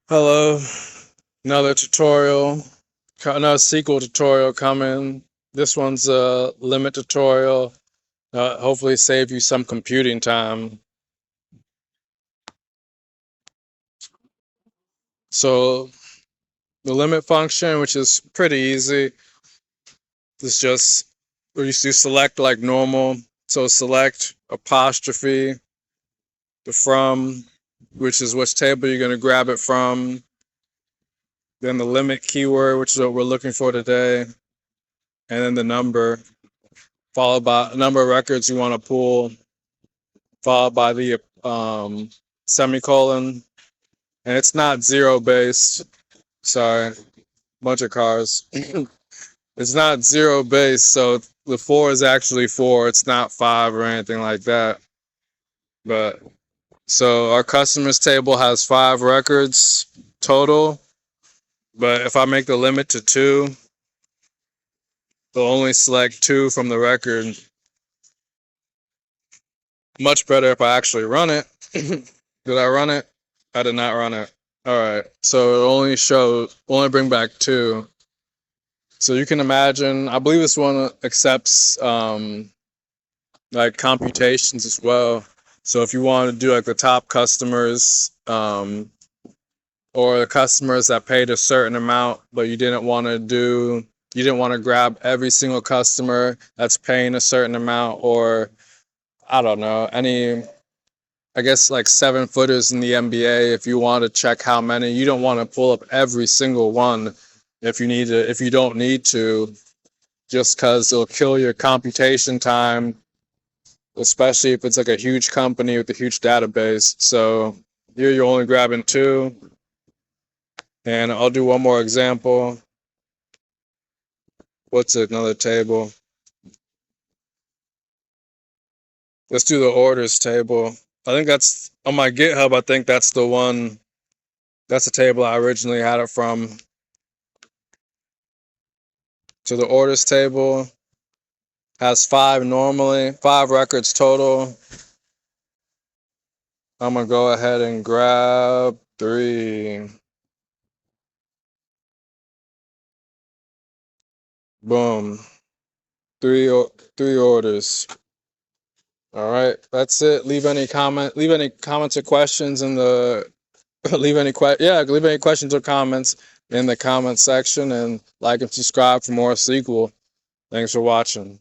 Hello, another tutorial, another SQL tutorial coming. This one's a limit tutorial. Hopefully save you some computing time. So the limit function, which is pretty easy, is just where you select like normal. So select apostrophe, the from, which is which table you're going to grab it from. Then the limit keyword, which is what we're looking for today. And then the number, followed by a number of records you want to pull, followed by the semicolon. And it's not zero based. Sorry, bunch of cars. It's not zero based, so the 4 is actually 4. It's not 5 or anything like that. But so our customers table has 5 records total. But if I make the limit to 2, they'll only select 2 from the record. Much better if I actually run it. Did I run it? I did not run it. All right. So it only bring back 2. So you can imagine, I believe this one accepts like computations as well. So if you want to do like the top customers, or the customers that paid a certain amount, but you didn't want to grab every single customer that's paying a certain amount, or I don't know, I guess like 7-footers in the NBA. If you want to check how many, you don't want to pull up every single one if you don't need to, just because it'll kill your computation time, especially if it's like a huge company with a huge database. So here you're only grabbing 2. And I'll do one more example. What's another table? Let's do the orders table. I think that's on my GitHub. I think that's the one. That's the table I originally had it from. So the orders table has 5 records total. I'm gonna go ahead and grab 3. Boom. 3 orders. All right, that's it. Leave any comments or questions in the leave any questions or comments in the comment section, and like and subscribe for more SQL. Thanks for watching.